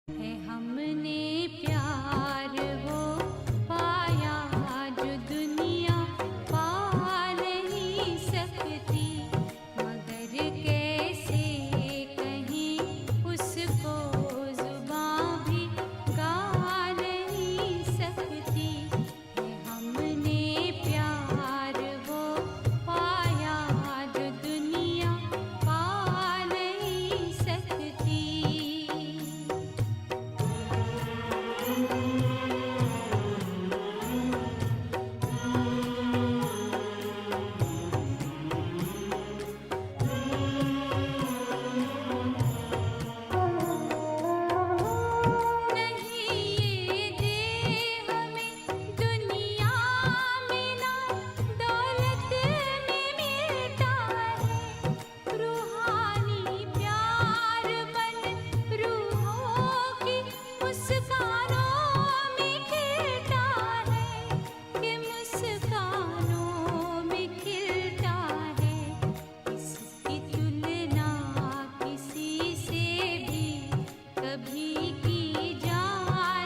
है हमने प्यार वो पाया जो दुनिया पा नहीं सकती, मगर कैसे कहीं उसको जुबां भी गा नहीं सकती। है हमने प्यार वो पाया जो दुनिया पा नहीं सकती। नहीं ये देह में दुनिया में ना दौलत में मिलता है, रूहानी प्यार मन रूहों की मुस्कानों में खिलता है, कि मुस्कानों में खिलता है। इसकी तुलना किसी से भी कभी की जा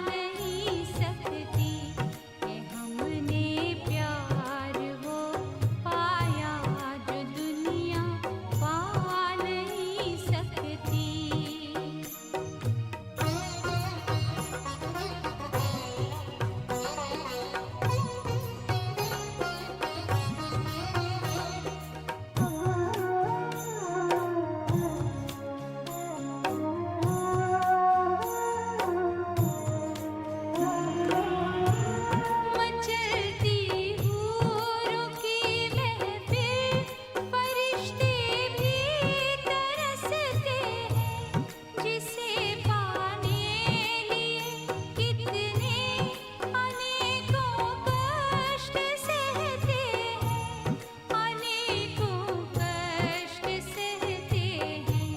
नहीं सकती। है हमने प्यार वो पाया जो दुनिया पा नहीं सकती। मचलती हूरों की महफिल, फरिश्ते भी तरसते हैं, जिसे पाने लिए कितने अनेकों कष्ट सहते हैं, अनेकों कष्ट सहते हैं।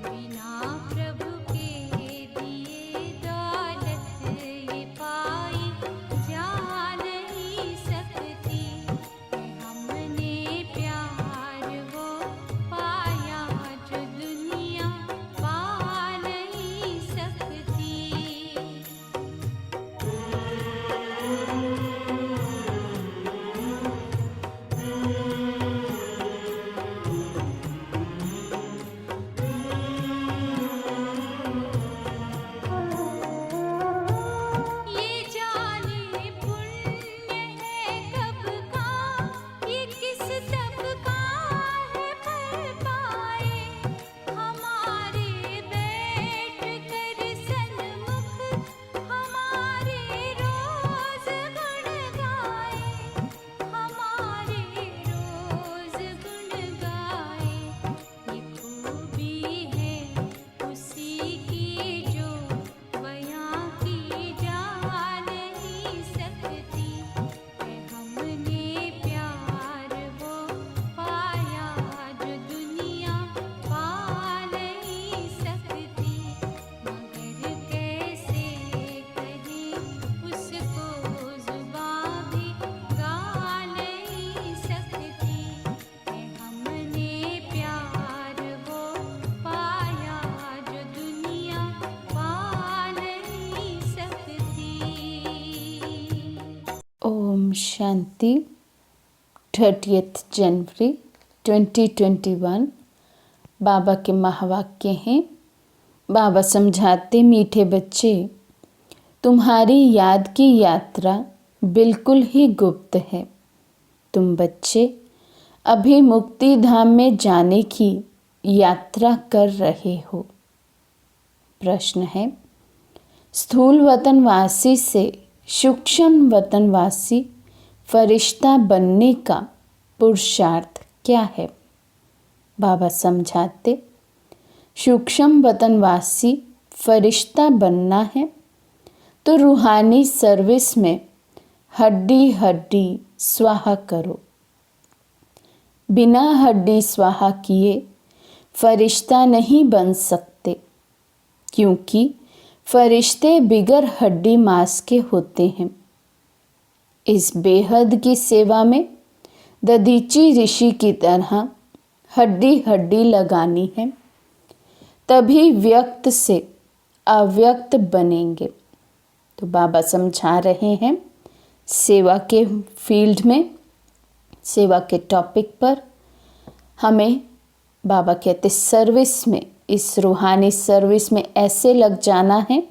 बिना प्रभु के दिए दौलत ये पाई जा नहीं सकती। है हमने प्यार वो पाया जो दुनिया पा नहीं सकती। ये जाने पुण्य है कब का, ये किस तब का है फल पाए, हमारे बैठ कर सन्मुख हमारे रोज गुण गाए, हमारे रोज गुण गाए। ये खूबी है उसी की जो बयां की जा नहीं सकती। है हमने प्यार वो पाया जो दुनिया पा नहीं सकती, मगर कैसे कहीं उसको जुबां भी गा नहीं सकती। है हमने प्यार वो पाया जो दुनिया पा नहीं सकती। ओम शांति। 30 जनवरी 2021 बाबा के महावाक्य हैं। बाबा समझाते, मीठे बच्चे, तुम्हारी याद की यात्रा बिल्कुल ही गुप्त है। तुम बच्चे अभी मुक्ति धाम में जाने की यात्रा कर रहे हो। प्रश्न है, स्थूल वतनवासी से सूक्ष्म वतनवासी फरिश्ता बनने का पुरुषार्थ क्या है? बाबा समझाते, सूक्ष्म वतनवासी फरिश्ता बनना है तो रूहानी सर्विस में हड्डी हड्डी स्वाहा करो। बिना हड्डी स्वाहा किए फरिश्ता नहीं बन सकते, क्योंकि फरिश्ते बिगर हड्डी मांस के होते हैं। इस बेहद की सेवा में दधीची ऋषि की तरह हड्डी हड्डी लगानी है, तभी व्यक्त से अव्यक्त बनेंगे। तो बाबा समझा रहे हैं सेवा के फील्ड में, सेवा के टॉपिक पर हमें बाबा कहते सर्विस में, इस रूहानी सर्विस में ऐसे लग जाना है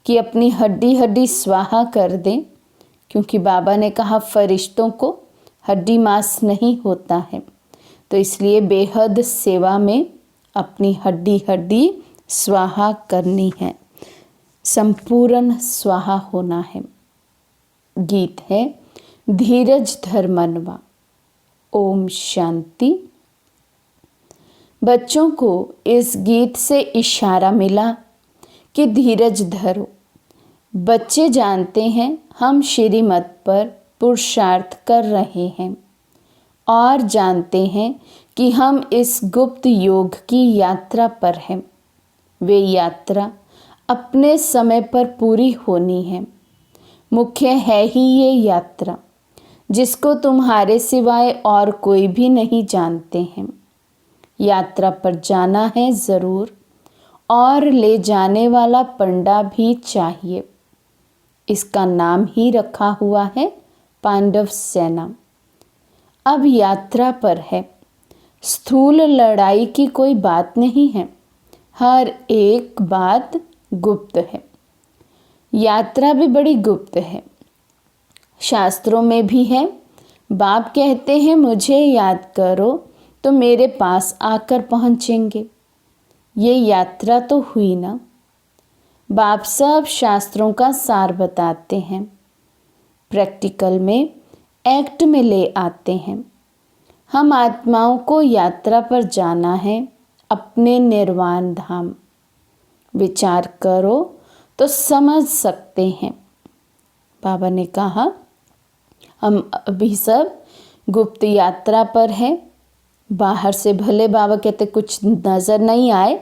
कि अपनी हड्डी हड्डी स्वाहा कर दें, क्योंकि बाबा ने कहा फरिश्तों को हड्डी मांस नहीं होता है। तो इसलिए बेहद सेवा में अपनी हड्डी हड्डी स्वाहा करनी है, संपूर्ण स्वाहा होना है। गीत है धीरज धर मनवा। ओम शांति। बच्चों को इस गीत से इशारा मिला कि धीरज धरो। बच्चे जानते हैं हम श्रीमत पर पुरुषार्थ कर रहे हैं और जानते हैं कि हम इस गुप्त योग की यात्रा पर हैं। वे यात्रा अपने समय पर पूरी होनी है। मुख्य है ही ये यात्रा, जिसको तुम्हारे सिवाय और कोई भी नहीं जानते हैं। यात्रा पर जाना है ज़रूर, और ले जाने वाला पंडा भी चाहिए। इसका नाम ही रखा हुआ है पांडव सेना। अब यात्रा पर है। स्थूल लड़ाई की कोई बात नहीं है, हर एक बात गुप्त है। यात्रा भी बड़ी गुप्त है। शास्त्रों में भी है। बाप कहते हैं मुझे याद करो तो मेरे पास आकर पहुँचेंगे। ये यात्रा तो हुई ना। बाप सब शास्त्रों का सार बताते हैं, प्रैक्टिकल में, एक्ट में ले आते हैं। हम आत्माओं को यात्रा पर जाना है अपने निर्वाण धाम। विचार करो तो समझ सकते हैं। बाबा ने कहा हम अभी सब गुप्त यात्रा पर हैं। बाहर से भले बाबा कहते कुछ नज़र नहीं आए,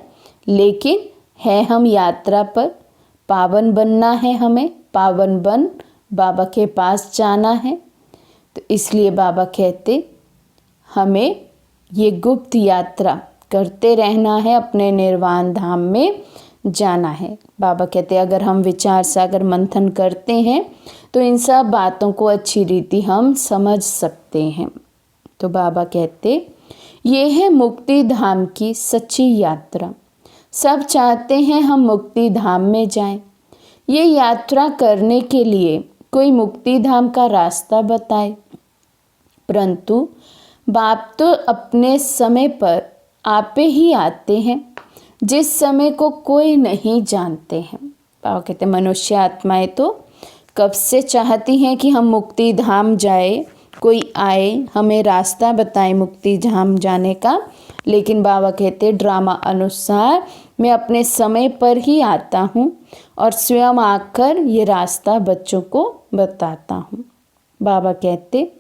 लेकिन है हम यात्रा पर। पावन बनना है हमें, पावन बन बाबा के पास जाना है। तो इसलिए बाबा कहते हमें ये गुप्त यात्रा करते रहना है, अपने निर्वाण धाम में जाना है। बाबा कहते अगर हम विचार सागर मंथन करते हैं तो इन सब बातों को अच्छी रीति हम समझ सकते हैं। तो बाबा कहते ये है मुक्ति धाम की सच्ची यात्रा। सब चाहते हैं हम मुक्ति धाम में जाएं। ये यात्रा करने के लिए कोई मुक्ति धाम का रास्ता बताए, परंतु बाप तो अपने समय पर आपे ही आते हैं, जिस समय को कोई नहीं जानते हैं। बाबा कहते मनुष्य आत्माएं तो कब से चाहती हैं कि हम मुक्ति धाम जाए, कोई आए हमें रास्ता बताए मुक्ति धाम जाने का। लेकिन बाबा कहते ड्रामा अनुसार मैं अपने समय पर ही आता हूँ और स्वयं आकर ये रास्ता बच्चों को बताता हूँ। बाबा कहते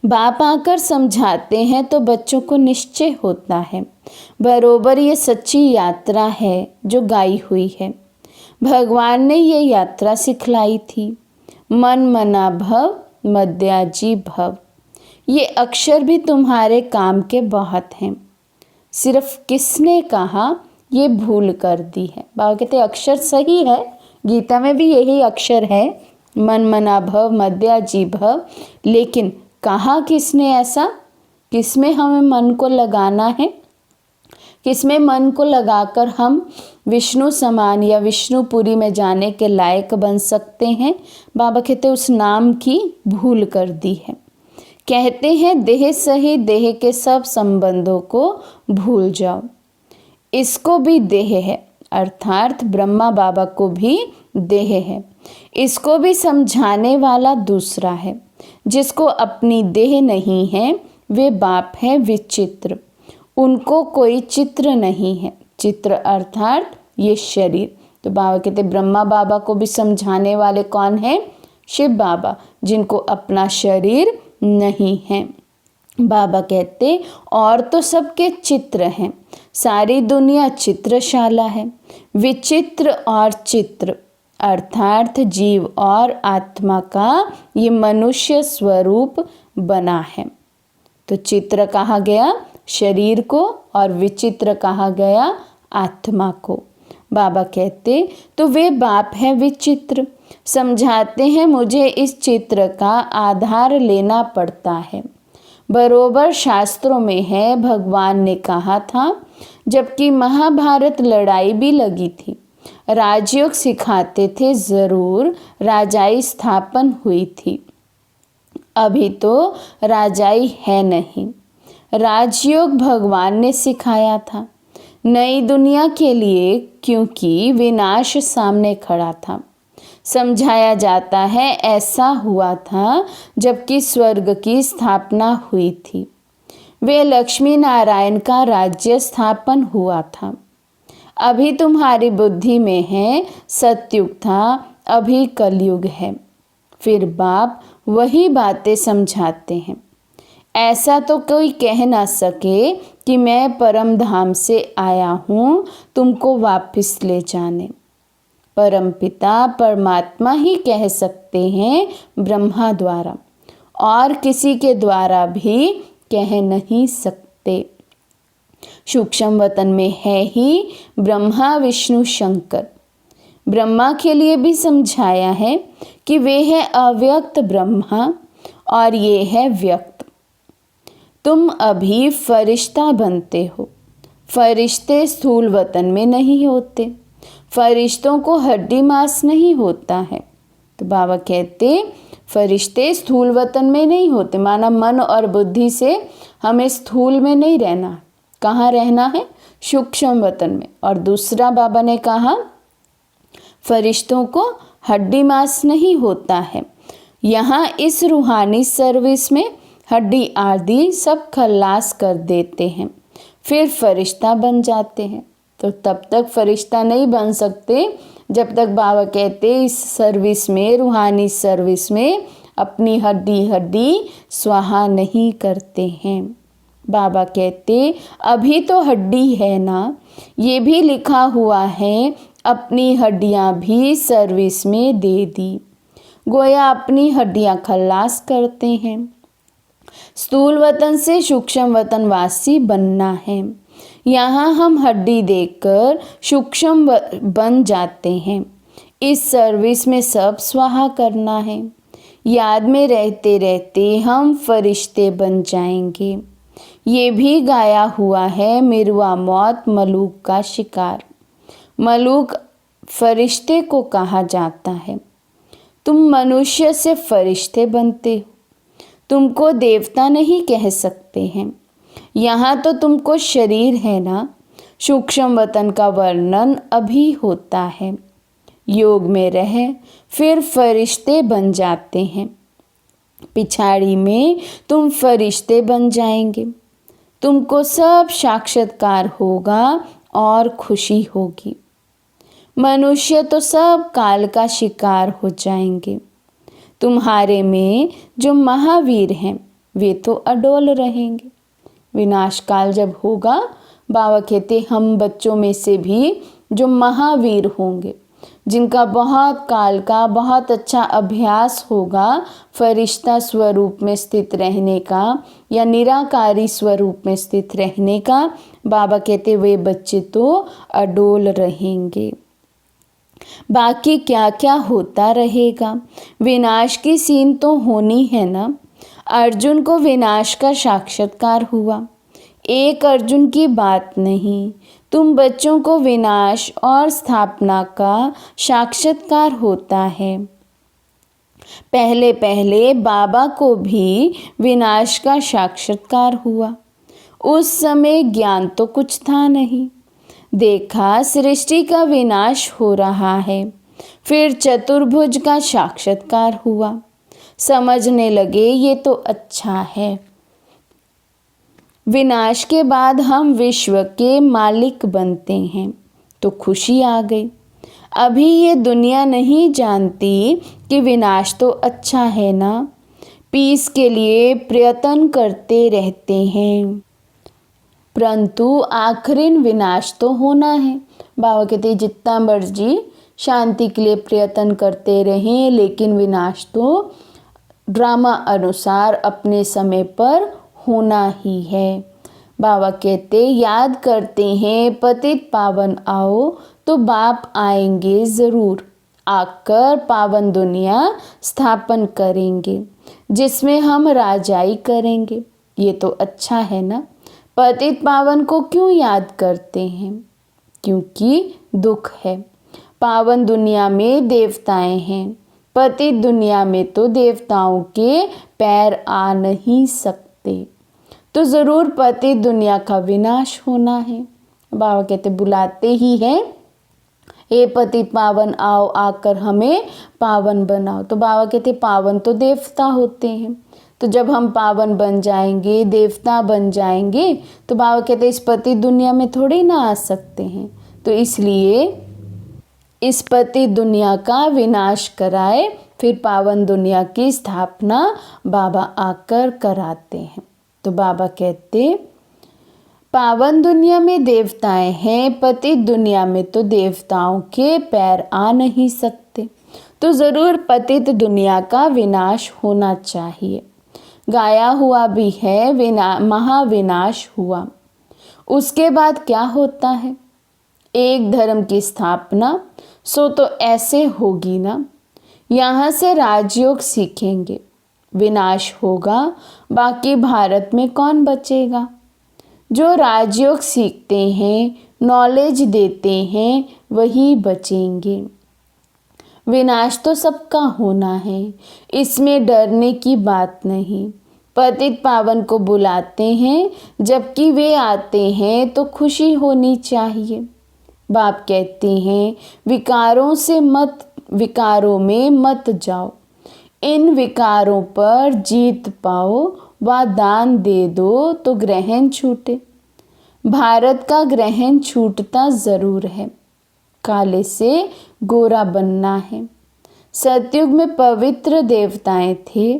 बाप आकर समझाते हैं तो बच्चों को निश्चय होता है बरोबर ये सच्ची यात्रा है जो गाई हुई है। भगवान ने ये यात्रा सिखलाई थी। मन मना भव मध्याजी भव। ये अक्षर भी तुम्हारे काम के बहुत हैं। सिर्फ किसने कहा ये भूल कर दी है। बाबा कहते अक्षर सही है, गीता में भी यही अक्षर है, मन मना भव मध्याजी भव। लेकिन कहा किसने ऐसा? किसमें हमें मन को लगाना है? किसमें मन को लगाकर हम विष्णु समान या विष्णुपुरी में जाने के लायक बन सकते हैं? बाबा कहते उस नाम की भूल कर दी है। कहते हैं देह सही देह के सब संबंधों को भूल जाओ। इसको भी देह है, अर्थात ब्रह्मा बाबा को भी देह है। इसको भी समझाने वाला दूसरा है। जिसको अपनी देह नहीं है वे बाप है विचित्र। उनको कोई चित्र नहीं है। चित्र अर्थात ये शरीर। तो बाबा कहते ब्रह्मा बाबा को भी समझाने वाले कौन है? शिव बाबा, जिनको अपना शरीर नहीं है। बाबा कहते और तो सबके चित्र हैं, सारी दुनिया चित्रशाला है। विचित्र और चित्र अर्थात जीव और आत्मा का ये मनुष्य स्वरूप बना है। तो चित्र कहा गया शरीर को और विचित्र कहा गया आत्मा को। बाबा कहते तो वे बाप है विचित्र। समझाते हैं मुझे इस चित्र का आधार लेना पड़ता है। बरोबर शास्त्रों में है, भगवान ने कहा था, जबकि महाभारत लड़ाई भी लगी थी। राजयोग सिखाते थे, जरूर राजाई स्थापन हुई थी। अभी तो राजाई है नहीं। राजयोग भगवान ने सिखाया था नई दुनिया के लिए, क्योंकि विनाश सामने खड़ा था। समझाया जाता है ऐसा हुआ था जबकि स्वर्ग की स्थापना हुई थी। वे लक्ष्मी नारायण का राज्य स्थापन हुआ था। अभी तुम्हारी बुद्धि में है सतयुग था, अभी कलयुग है। फिर बाप वही बातें समझाते हैं। ऐसा तो कोई कह ना सके कि मैं परम धाम से आया हूँ तुमको वापस ले जाने। परमपिता परमात्मा ही कह सकते हैं ब्रह्मा द्वारा, और किसी के द्वारा भी कह नहीं सकते। सूक्ष्म वतन में है ही ब्रह्मा विष्णु शंकर। ब्रह्मा के लिए भी समझाया है कि वे है अव्यक्त ब्रह्मा और ये है व्यक्त। तुम अभी फरिश्ता बनते हो। फरिश्ते स्थूल वतन में नहीं होते। फरिश्तों को हड्डी मांस नहीं होता है। तो बाबा कहते फरिश्ते स्थूल वतन में नहीं होते, माना मन और बुद्धि से हमें स्थूल में नहीं रहना। कहाँ रहना है? सूक्ष्म वतन में। और दूसरा बाबा ने कहा फरिश्तों को हड्डी मांस नहीं होता है। यहाँ इस रूहानी सर्विस में हड्डी आदि सब खल्लास कर देते हैं, फिर फरिश्ता बन जाते हैं। तो तब तक फरिश्ता नहीं बन सकते जब तक बाबा कहते इस सर्विस में, रूहानी सर्विस में अपनी हड्डी स्वाहा नहीं करते हैं। बाबा कहते अभी तो हड्डी है ना, ये भी लिखा हुआ है अपनी हड्डियां भी सर्विस में दे दी। गोया अपनी हड्डियां खल्लास करते हैं। स्थूल वतन से सूक्ष्म वतन वासी बनना है। यहाँ हम हड्डी देकर सूक्ष्म बन जाते हैं। इस सर्विस में सब स्वाहा करना है। याद में रहते रहते हम फरिश्ते बन जाएंगे। ये भी गाया हुआ है मिरुआ मौत मलूक का शिकार। मलूक फरिश्ते को कहा जाता है। तुम मनुष्य से फरिश्ते बनते हो, तुमको देवता नहीं कह सकते हैं। यहाँ तो तुमको शरीर है ना। सूक्ष्म वतन का वर्णन अभी होता है। योग में रह फिर फरिश्ते बन जाते हैं। पिछाड़ी में तुम फरिश्ते बन जाएंगे। तुमको सब साक्षात्कार होगा और खुशी होगी। मनुष्य तो सब काल का शिकार हो जाएंगे। तुम्हारे में जो महावीर हैं वे तो अडोल रहेंगे। विनाश काल जब होगा, बाबा कहते हम बच्चों में से भी जो महावीर होंगे, जिनका बहुत काल का बहुत अच्छा अभ्यास होगा फरिश्ता स्वरूप में स्थित रहने का या निराकारी स्वरूप में स्थित रहने का, बाबा कहते वे बच्चे तो अडोल रहेंगे। बाकी क्या क्या होता रहेगा। विनाश की सीन तो होनी है ना। अर्जुन को विनाश का साक्षात्कार हुआ। एक अर्जुन की बात नहीं, तुम बच्चों को विनाश और स्थापना का साक्षात्कार होता है। पहले पहले बाबा को भी विनाश का साक्षात्कार हुआ। उस समय ज्ञान तो कुछ था नहीं। देखा सृष्टि का विनाश हो रहा है। फिर चतुर्भुज का साक्षात्कार हुआ। समझने लगे ये तो अच्छा है। विनाश के बाद हम विश्व के मालिक बनते हैं तो खुशी आ गई। अभी ये दुनिया नहीं जानती कि विनाश तो अच्छा है ना। पीस के लिए प्रयत्न करते रहते हैं, परंतु आखिरी विनाश तो होना है। बाबा कहते जितना मर्जी शांति के लिए प्रयत्न करते रहें, लेकिन विनाश तो ड्रामा अनुसार अपने समय पर होना ही है। बाबा कहते याद करते हैं पतित पावन आओ, तो बाप आएंगे ज़रूर, आकर पावन दुनिया स्थापन करेंगे जिसमें हम राजाई करेंगे। ये तो अच्छा है ना। पतित पावन को क्यों याद करते हैं? क्योंकि दुख है। पावन दुनिया में देवताएं हैं, पतित दुनिया में तो देवताओं के पैर आ नहीं सकते, तो ज़रूर पतित दुनिया का विनाश होना है। बाबा कहते बुलाते ही हैं, हे पतित पावन आओ, आकर हमें पावन बनाओ। तो बाबा कहते पावन तो देवता होते हैं, तो जब हम पावन बन जाएंगे, देवता बन जाएंगे, तो बाबा कहते इस पतित दुनिया में थोड़ी ना आ सकते हैं। तो इसलिए इस पतित दुनिया का विनाश कराए, फिर पावन दुनिया की स्थापना बाबा आकर कराते हैं। तो बाबा कहते पावन दुनिया में देवताएं हैं, पतित दुनिया में तो देवताओं के पैर आ नहीं सकते, तो ज़रूर पतित दुनिया का विनाश होना चाहिए। गाया हुआ भी है, महाविनाश हुआ। उसके बाद क्या होता है? एक धर्म की स्थापना, सो तो ऐसे होगी ना। यहाँ से राजयोग सीखेंगे, विनाश होगा, बाकी भारत में कौन बचेगा? जो राजयोग सीखते हैं, नॉलेज देते हैं, वही बचेंगे। विनाश तो सबका होना है, इसमें डरने की बात नहीं। पतित पावन को बुलाते हैं, जबकि वे आते हैं तो खुशी होनी चाहिए। बाप कहते हैं विकारों में मत जाओ, इन विकारों पर जीत पाओ, व दान दे दो तो ग्रहण छूटे। भारत का ग्रहण छूटता ज़रूर है, काले से गोरा बनना है। सतयुग में पवित्र देवताएं थे,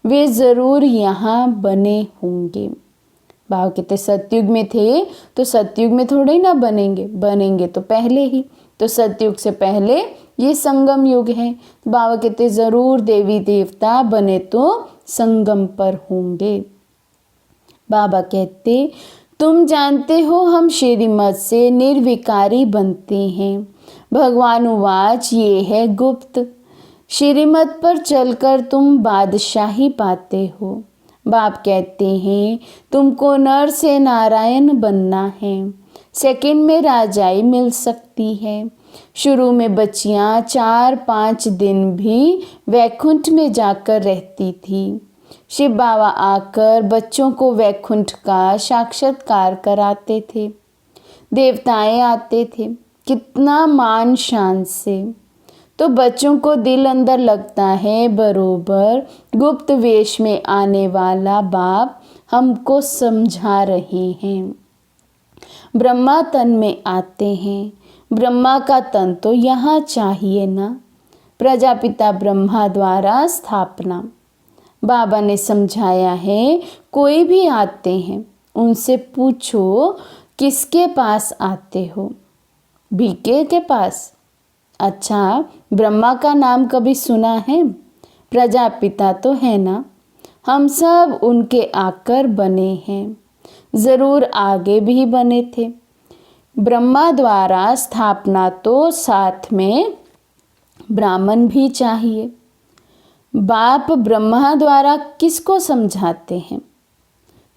वे ज़रूर यहाँ बने होंगे। बाबा कहते सतयुग में थे तो सतयुग में थोड़े ना बनेंगे तो पहले ही, तो सतयुग से पहले ये संगम युग है। बाबा कहते ज़रूर देवी देवता बने तो संगम पर होंगे। बाबा कहते तुम जानते हो हम श्रीमत से निर्विकारी बनते हैं। भगवान उवाच ये है गुप्त, श्रीमत पर चलकर तुम बादशाही पाते हो। बाप कहते हैं तुमको नर से नारायण बनना है, सेकंड में राजाई मिल सकती है। शुरू में बच्चियां 4-5 दिन भी वैकुंठ में जाकर रहती थी। शिव बाबा आकर बच्चों को वैकुंठ का साक्षात्कार कराते थे। देवताएं आते थे, कितना मान शान से, तो बच्चों को दिल अंदर लगता है बरोबर गुप्त वेश में आने वाला बाप हमको समझा रहे हैं। ब्रह्मा तन में आते हैं, ब्रह्मा का तन तो यहाँ चाहिए ना। प्रजापिता ब्रह्मा द्वारा स्थापना। बाबा ने समझाया है, कोई भी आते हैं उनसे पूछो किसके पास आते हो? भीखे के पास। अच्छा, ब्रह्मा का नाम कभी सुना है? प्रजापिता तो है ना, हम सब उनके आकर बने हैं, ज़रूर आगे भी बने थे। ब्रह्मा द्वारा स्थापना तो साथ में ब्राह्मण भी चाहिए। बाप ब्रह्मा द्वारा किसको समझाते हैं?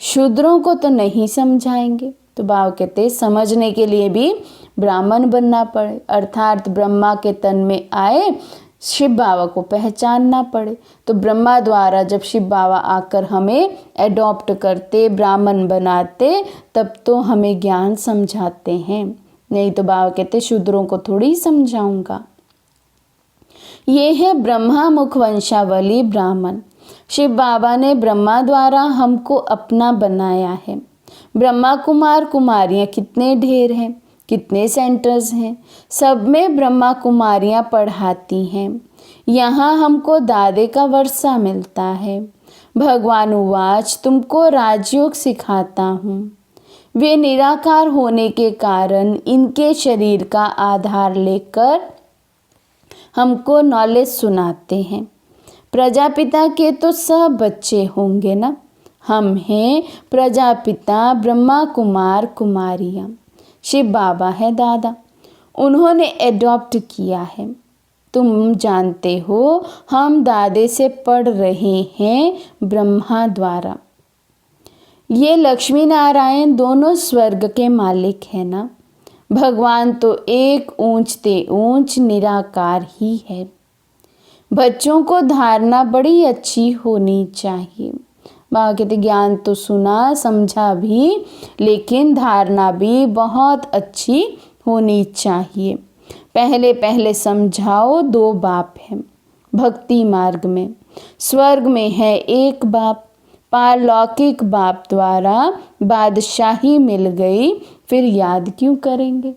शूद्रों को तो नहीं समझाएंगे। तो बाबा कहते समझने के लिए भी ब्राह्मण बनना पड़े, अर्थात ब्रह्मा के तन में आए शिव बाबा को पहचानना पड़े। तो ब्रह्मा द्वारा जब शिव बाबा आकर हमें एडॉप्ट करते, ब्राह्मण बनाते, तब तो हमें ज्ञान समझाते हैं, नहीं तो बाबा कहते शूद्रों को थोड़ी समझाऊंगा। ये है ब्रह्मा मुख वंशावली ब्राह्मण। शिव बाबा ने ब्रह्मा द्वारा हमको अपना बनाया है। ब्रह्मा कुमार कुमारियाँ कितने ढेर हैं, कितने सेंटर्स हैं, सब में ब्रह्मा कुमारियाँ पढ़ाती हैं। यहाँ हमको दादे का वर्षा मिलता है। भगवान उवाच तुमको राजयोग सिखाता हूँ। वे निराकार होने के कारण इनके शरीर का आधार लेकर हमको नॉलेज सुनाते हैं। प्रजापिता के तो सब बच्चे होंगे ना। हम हैं प्रजापिता ब्रह्मा कुमार कुमारियाँ, शिव बाबा है दादा। उन्होंने एडॉप्ट किया है। तुम जानते हो हम दादे से पढ़ रहे हैं ब्रह्मा द्वारा। ये लक्ष्मी नारायण दोनों स्वर्ग के मालिक हैं ना। भगवान तो एक ऊंचते ऊंच निराकार ही है। बच्चों को धारणा बड़ी अच्छी होनी चाहिए। बाबा कहते ज्ञान तो सुना समझा भी, लेकिन धारणा भी बहुत अच्छी होनी चाहिए। पहले पहले समझाओ, 2 बाप हैं भक्ति मार्ग में। स्वर्ग में है एक बाप, पारलौकिक बाप द्वारा बादशाही मिल गई, फिर याद क्यों करेंगे।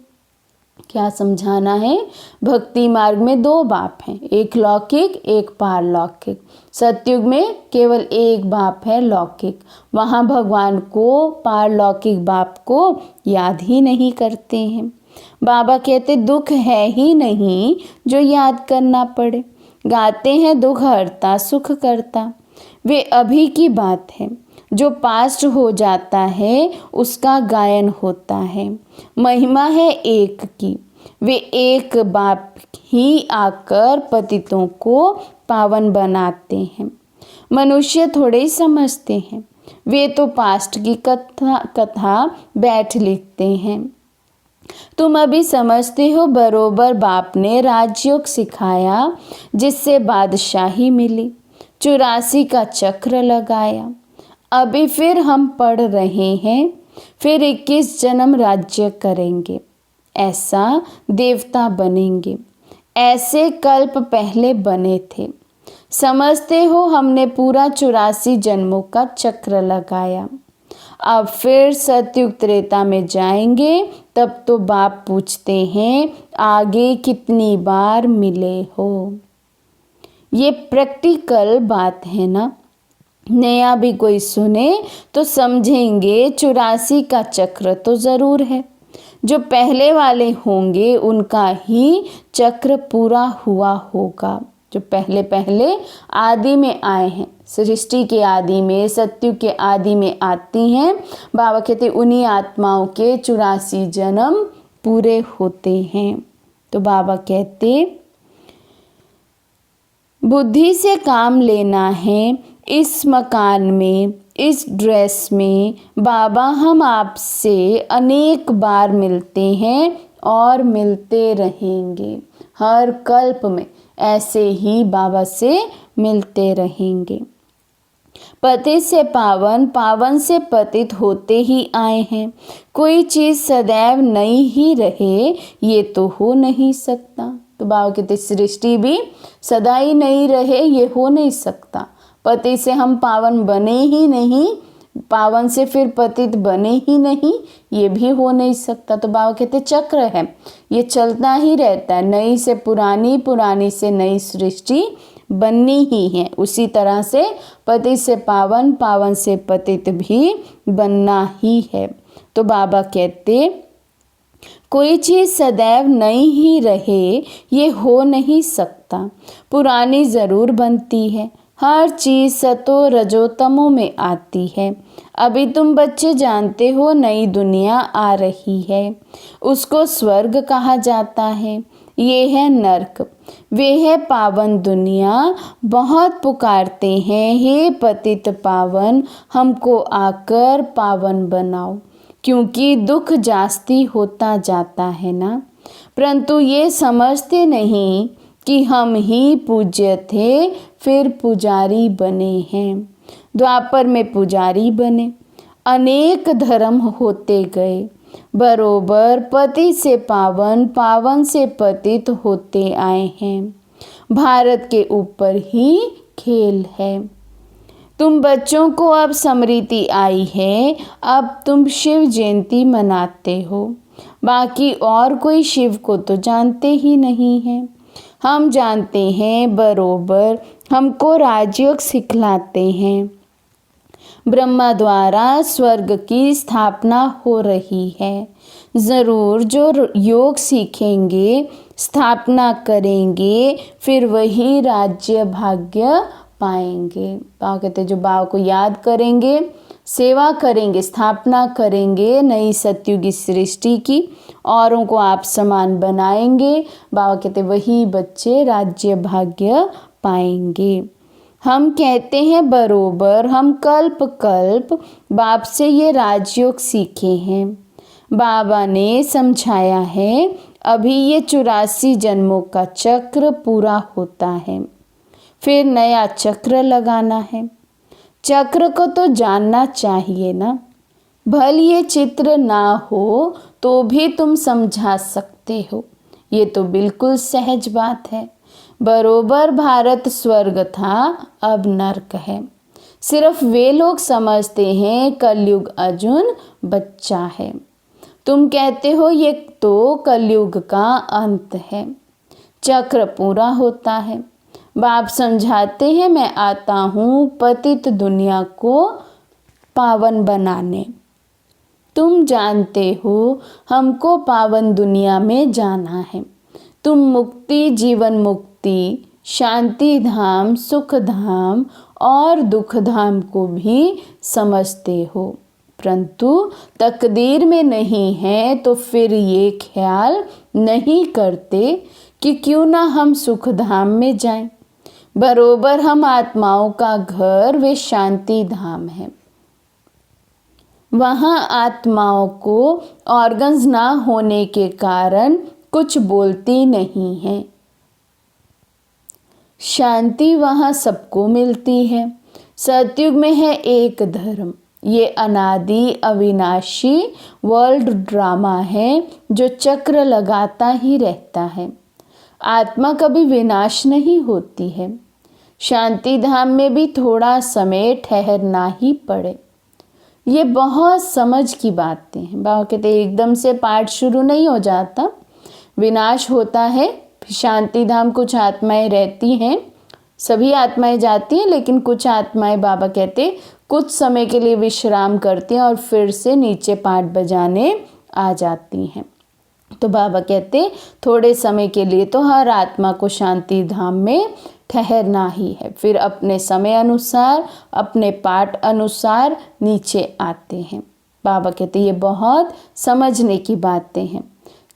क्या समझाना है। भक्ति मार्ग में 2 बाप हैं, एक लौकिक एक पारलौकिक। सतयुग में केवल एक बाप है लौकिक, वहाँ भगवान को पारलौकिक बाप को याद ही नहीं करते हैं। बाबा कहते दुख है ही नहीं जो याद करना पड़े। गाते हैं दुख हरता सुख करता। वे अभी की बात है, जो पास्ट हो जाता है उसका गायन होता है। महिमा है एक की, वे एक बाप ही आकर पतितों को पावन बनाते हैं। मनुष्य थोड़े ही समझते हैं, वे तो पास्ट की कथा बैठ लिखते हैं। तुम अभी समझते हो बरोबर बाप ने राजयोग सिखाया, जिससे बादशाही मिली, 84 का चक्र लगाया। अभी फिर हम पढ़ रहे हैं, फिर 21 जन्म राज्य करेंगे, ऐसा देवता बनेंगे। ऐसे कल्प पहले बने थे। समझते हो हमने पूरा 84 जन्मों का चक्र लगाया। अब फिर सतयुग त्रेता में जाएंगे, तब तो बाप पूछते हैं आगे कितनी बार मिले हो। ये प्रैक्टिकल बात है ना। नया भी कोई सुने तो समझेंगे 84 का चक्र तो ज़रूर है। जो पहले वाले होंगे उनका ही चक्र पूरा हुआ होगा। जो पहले पहले आदि में आए हैं, सृष्टि के आदि में, सत्ययुग के आदि में आती हैं। बाबा कहते उन्हीं आत्माओं के 84 जन्म पूरे होते हैं। तो बाबा कहते बुद्धि से काम लेना है। इस मकान में, इस ड्रेस में बाबा हम आपसे अनेक बार मिलते हैं और मिलते रहेंगे। हर कल्प में ऐसे ही बाबा से मिलते रहेंगे। पतित से पावन, पावन से पतित होते ही आए हैं। कोई चीज़ सदैव नई ही रहे ये तो हो नहीं सकता। तो बाबा कहते सृष्टि भी सदा ही नहीं रहे ये हो नहीं सकता। पति से हम पावन बने ही नहीं, पावन से फिर पतित बने ही नहीं, ये भी हो नहीं सकता। तो बाबा कहते चक्र है, ये चलता ही रहता है। नई से पुरानी, पुरानी से नई सृष्टि बननी ही है। उसी तरह से पति से पावन, पावन से पतित भी बनना ही है। तो बाबा कहते कोई चीज़ सदैव नई ही रहे ये हो नहीं सकता। पुरानी ज़रूर बनती है। हर चीज़ सतो रजोतमों में आती है। अभी तुम बच्चे जानते हो नई दुनिया आ रही है, उसको स्वर्ग कहा जाता है। ये है नर्क, वे है पावन दुनिया। बहुत पुकारते हैं हे पतित पावन, हमको आकर पावन बनाओ, क्योंकि दुख जास्ती होता जाता है ना। परंतु ये समझते नहीं कि हम ही पूज्य थे, फिर पुजारी बने हैं। द्वापर में पुजारी बने, अनेक धर्म होते गए, बरोबर पति से पावन, पावन से पतित होते आए हैं। भारत के ऊपर ही खेल है। तुम बच्चों को अब स्मृति आई है, अब तुम शिव जयंती मनाते हो। बाकी और कोई शिव को तो जानते ही नहीं है। हम जानते हैं बरोबर, हमको राजयोग सिखलाते हैं। ब्रह्मा द्वारा स्वर्ग की स्थापना हो रही है। ज़रूर जो योग सीखेंगे, स्थापना करेंगे, फिर वही राज्य भाग्य पाएंगे। बाबा कहते जो बाबा को याद करेंगे, सेवा करेंगे, स्थापना करेंगे नई सतयुगी सृष्टि की, औरों को आप समान बनाएंगे। बाबा कहते वही बच्चे राज्य भाग्य पाएंगे। हम कहते हैं बरोबर हम कल्प कल्प बाप से ये राजयोग सीखे हैं। बाबा ने समझाया है अभी ये 84 जन्मों का चक्र पूरा होता है, फिर नया चक्र लगाना है। चक्र को तो जानना चाहिए ना। भल ये चित्र ना हो तो भी तुम समझा सकते हो, ये तो बिल्कुल सहज बात है। बरोबर भारत स्वर्ग था, अब नर्क है। सिर्फ वे लोग समझते हैं कलयुग अर्जुन बच्चा है। तुम कहते हो ये तो कलयुग का अंत है, चक्र पूरा होता है। बाप समझाते हैं मैं आता हूँ पतित दुनिया को पावन बनाने। तुम जानते हो हमको पावन दुनिया में जाना है। तुम मुक्ति, जीवन मुक्ति, शांति धाम, सुख धाम और दुख धाम को भी समझते हो, परंतु तकदीर में नहीं है तो फिर ये ख्याल नहीं करते कि क्यों ना हम सुख धाम में जाएं। बरोबर हम आत्माओं का घर वे शांति धाम है। वहाँ आत्माओं को ऑर्गन्स ना होने के कारण कुछ बोलती नहीं है। शांति वहाँ सबको मिलती है। सतयुग में है एक धर्म। ये अनादि अविनाशी वर्ल्ड ड्रामा है जो चक्र लगाता ही रहता है। आत्मा कभी विनाश नहीं होती है। शांति धाम में भी थोड़ा समय ठहरना ही पड़े। ये बहुत समझ की बातें हैं। बाबा कहते एकदम से पाठ शुरू नहीं हो जाता, विनाश होता है। शांति धाम कुछ आत्माएं रहती हैं, सभी आत्माएं जाती हैं, लेकिन कुछ आत्माएं बाबा कहते कुछ समय के लिए विश्राम करती हैं और फिर से नीचे पाठ बजाने आ जाती हैं। तो बाबा कहते थोड़े समय के लिए तो हर आत्मा को शांति धाम में ठहरना ही है, फिर अपने समय अनुसार अपने पाठ अनुसार नीचे आते हैं। बाबा कहते ये बहुत समझने की बातें हैं।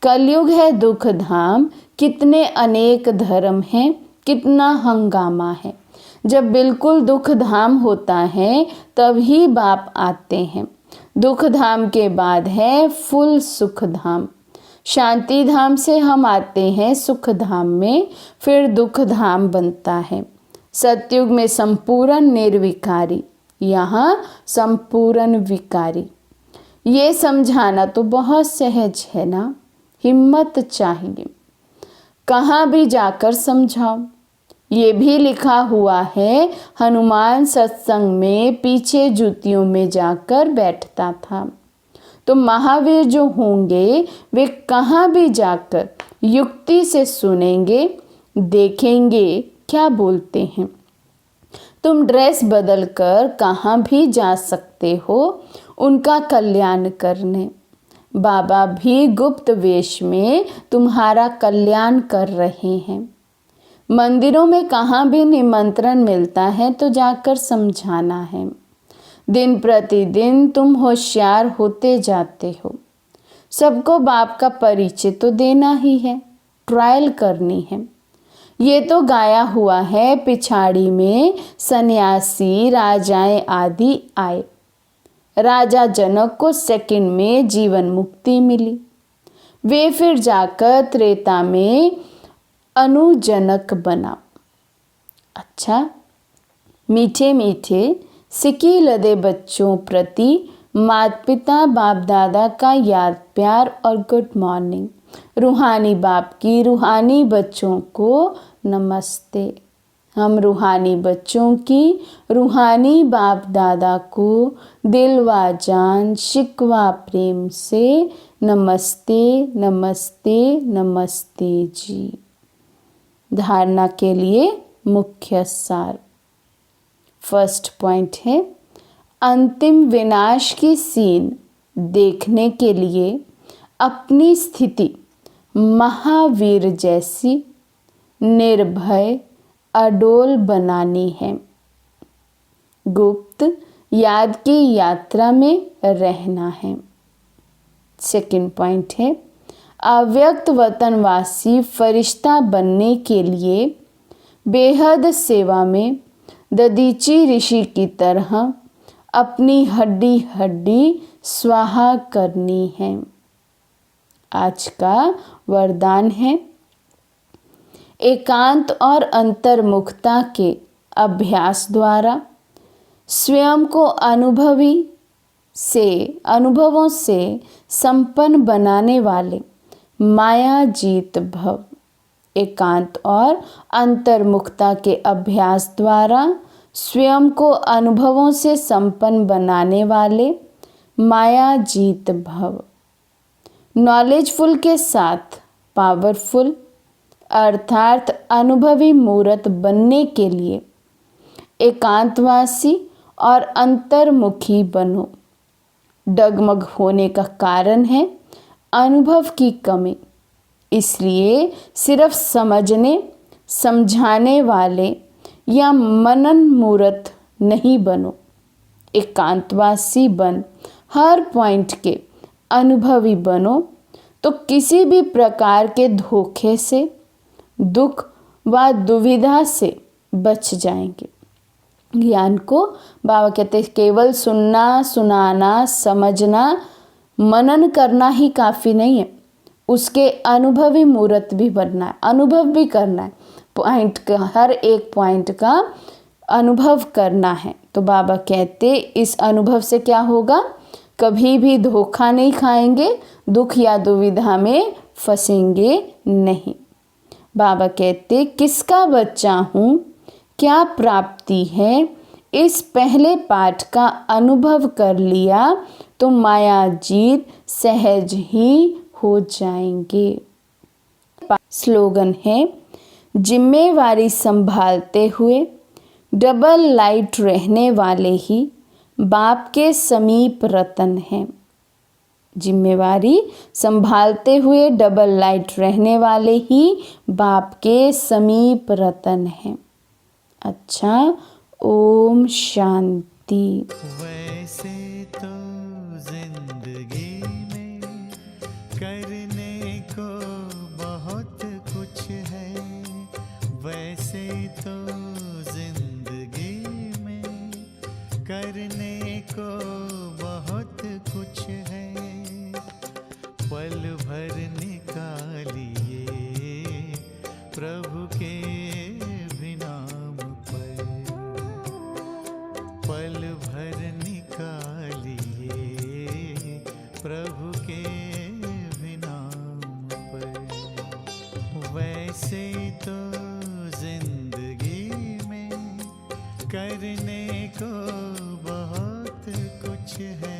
कलयुग है दुख धाम, कितने अनेक धर्म हैं, कितना हंगामा है। जब बिल्कुल दुख धाम होता है तभी बाप आते हैं। दुख धाम के बाद है फुल सुख धाम। शांति धाम से हम आते हैं सुख धाम में, फिर दुख धाम बनता है। सतयुग में संपूर्ण निर्विकारी, यहाँ संपूर्ण विकारी। ये समझाना तो बहुत सहज है ना, हिम्मत चाहिए। कहाँ भी जाकर समझाओ। ये भी लिखा हुआ है हनुमान सत्संग में पीछे जूतियों में जाकर बैठता था। तो महावीर जो होंगे वे कहाँ भी जाकर युक्ति से सुनेंगे, देखेंगे क्या बोलते हैं। तुम ड्रेस बदलकर कहाँ भी जा सकते हो उनका कल्याण करने। बाबा भी गुप्त वेश में तुम्हारा कल्याण कर रहे हैं। मंदिरों में कहाँ भी निमंत्रण मिलता है तो जाकर समझाना है। दिन प्रतिदिन तुम होशियार होते जाते हो। सबको बाप का परिचय तो देना ही है, ट्रायल करनी है। ये तो गाया हुआ है पिछाड़ी में सन्यासी राजाएं आदि आए। राजा जनक को सेकंड में जीवन मुक्ति मिली। वे फिर जाकर त्रेता में अनुजनक बना। अच्छा, मीठे मीठे सिकी लदे बच्चों प्रति माता पिता बाप दादा का याद प्यार और गुड मॉर्निंग। रूहानी बाप की रूहानी बच्चों को नमस्ते। हम रूहानी बच्चों की रूहानी बाप दादा को दिलवा जान शिकवा प्रेम से नमस्ते नमस्ते नमस्ते जी। धारणा के लिए मुख्य सार। फर्स्ट पॉइंट है अंतिम विनाश की सीन देखने के लिए अपनी स्थिति महावीर जैसी निर्भय अडोल बनानी है। गुप्त याद की यात्रा में रहना है। सेकंड पॉइंट है, अव्यक्त वतनवासी फरिश्ता बनने के लिए बेहद सेवा में ददीची ऋषि की तरह अपनी हड्डी हड्डी स्वाहा करनी है। आज का वरदान है, एकांत और अंतर्मुखता के अभ्यास द्वारा स्वयं को अनुभवों से संपन्न बनाने वाले माया जीत भव। एकांत और अंतर्मुखता के अभ्यास द्वारा स्वयं को अनुभवों से संपन्न बनाने वाले माया जीत भव। नॉलेजफुल के साथ पावरफुल अर्थात अनुभवी मूर्त बनने के लिए एकांतवासी और अंतर्मुखी बनो। डगमग होने का कारण है अनुभव की कमी, इसलिए सिर्फ समझने समझाने वाले या मनन मूर्त नहीं बनो। एकांतवासी बन हर पॉइंट के अनुभवी बनो तो किसी भी प्रकार के धोखे से, दुख व दुविधा से बच जाएंगे। ज्ञान को बाबा कहते हैं केवल सुनना, सुनाना, समझना, मनन करना ही काफ़ी नहीं है, उसके अनुभवी मूर्त भी बनना है, अनुभव भी करना है, पॉइंट का हर एक पॉइंट का अनुभव करना है। तो बाबा कहते इस अनुभव से क्या होगा, कभी भी धोखा नहीं खाएंगे, दुख या दुविधा में फंसेंगे नहीं। बाबा कहते किसका बच्चा हूँ, क्या प्राप्ति है, इस पहले पाठ का अनुभव कर लिया तो माया जीत सहज ही हो जाएंगे। स्लोगन है, जिम्मेवारी संभालते हुए डबल लाइट रहने वाले ही बाप के समीप रतन हैं। जिम्मेवारी संभालते हुए डबल लाइट रहने वाले ही बाप के समीप रतन हैं। अच्छा, ओम शांति। वैसे तो जिंदगी में करने को बहुत कुछ है, वैसे तो जिंदगी में करने को बहुत कुछ है। पल भर निकालिए प्रभु के भी नाम पर, पल भर निकालिए प्रभु के भी नाम पर। वैसे तो जिंदगी में करने को बहुत कुछ है।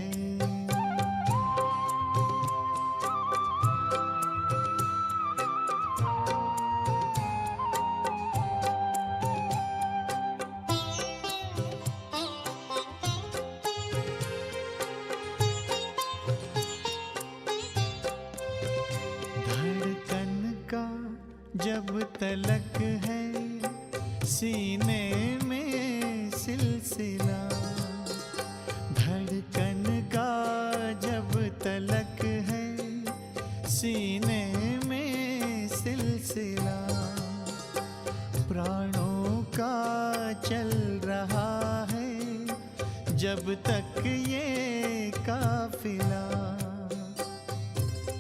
जब तलक है सीने में सिलसिला, धड़कन का जब तलक है सीने में सिलसिला, प्राणों का चल रहा है जब तक ये काफिला,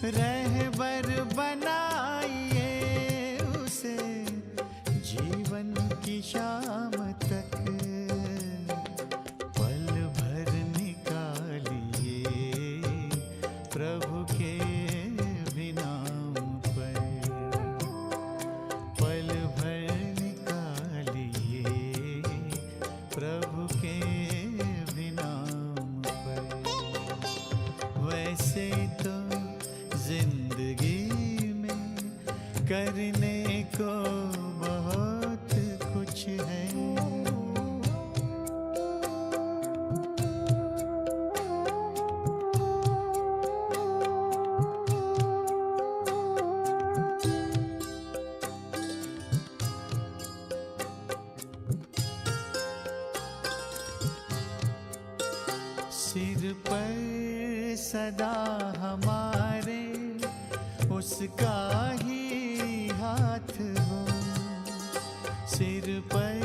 रहबर बनाइए उसे जीवन की शाम तक, पल भर निकालिए प्रभु के भी नाम पर, पल भर निकालिए प्रभु के भी नाम पर। वैसे तो जिंदगी में करने को बहुत कुछ है। सिर पर सदा हमारे उसका ही हाथ हो, सिर पर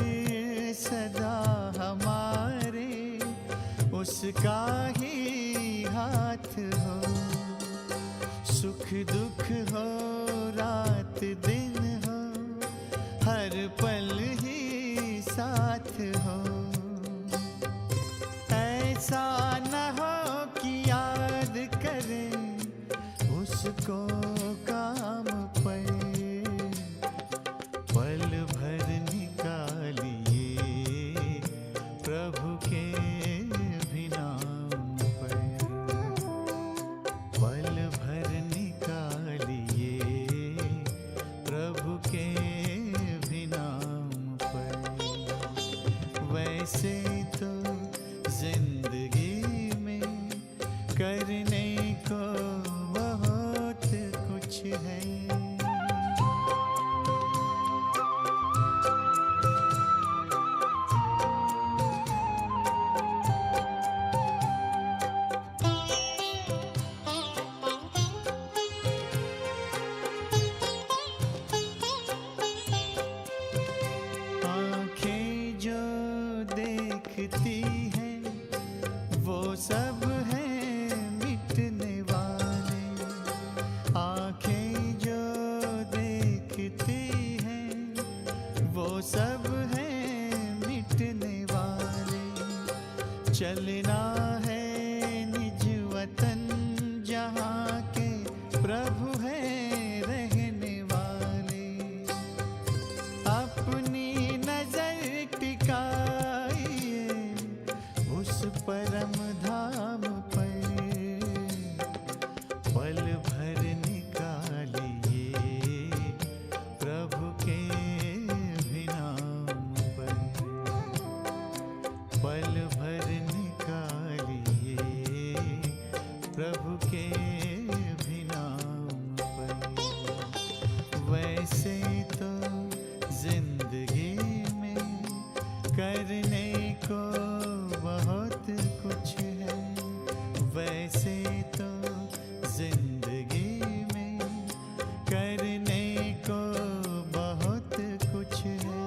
सदा हमारे उसका ही हाथ हो। सुख दुख हो रात दिन हो, हर पल ही साथ हो। ऐसा न हो कि याद करें उसको काम पड़े, पल भर निकालिए प्रभु के भी नाम पर, पल भर निकालिए प्रभु के भी नाम पर। वैसे तो जिंदगी में करने को बहुत कुछ है, आँखें जो देखती हैं वो सब हैं मिटने वाले, आँखें जो देखती हैं वो सब हैं मिटने वाले। चलना है निज वतन जहाँ के प्रभु हैं रहने वाले, अपनी नजर टिकाइए उस परम धाम पर, पल भर निकालिए प्रभु के भी नाम पर, पल भर निकालिए प्रभु के भी नाम पर। वैसे तो जिंदगी में करने को बहुत कुछ है, वैसे तो जिंदगी में करने को बहुत कुछ है,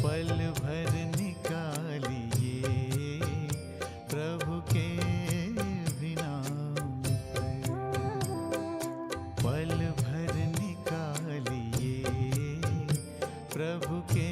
पल भर निकालिए प्रभु के भी नाम पर, पल भर निकालिए प्रभु के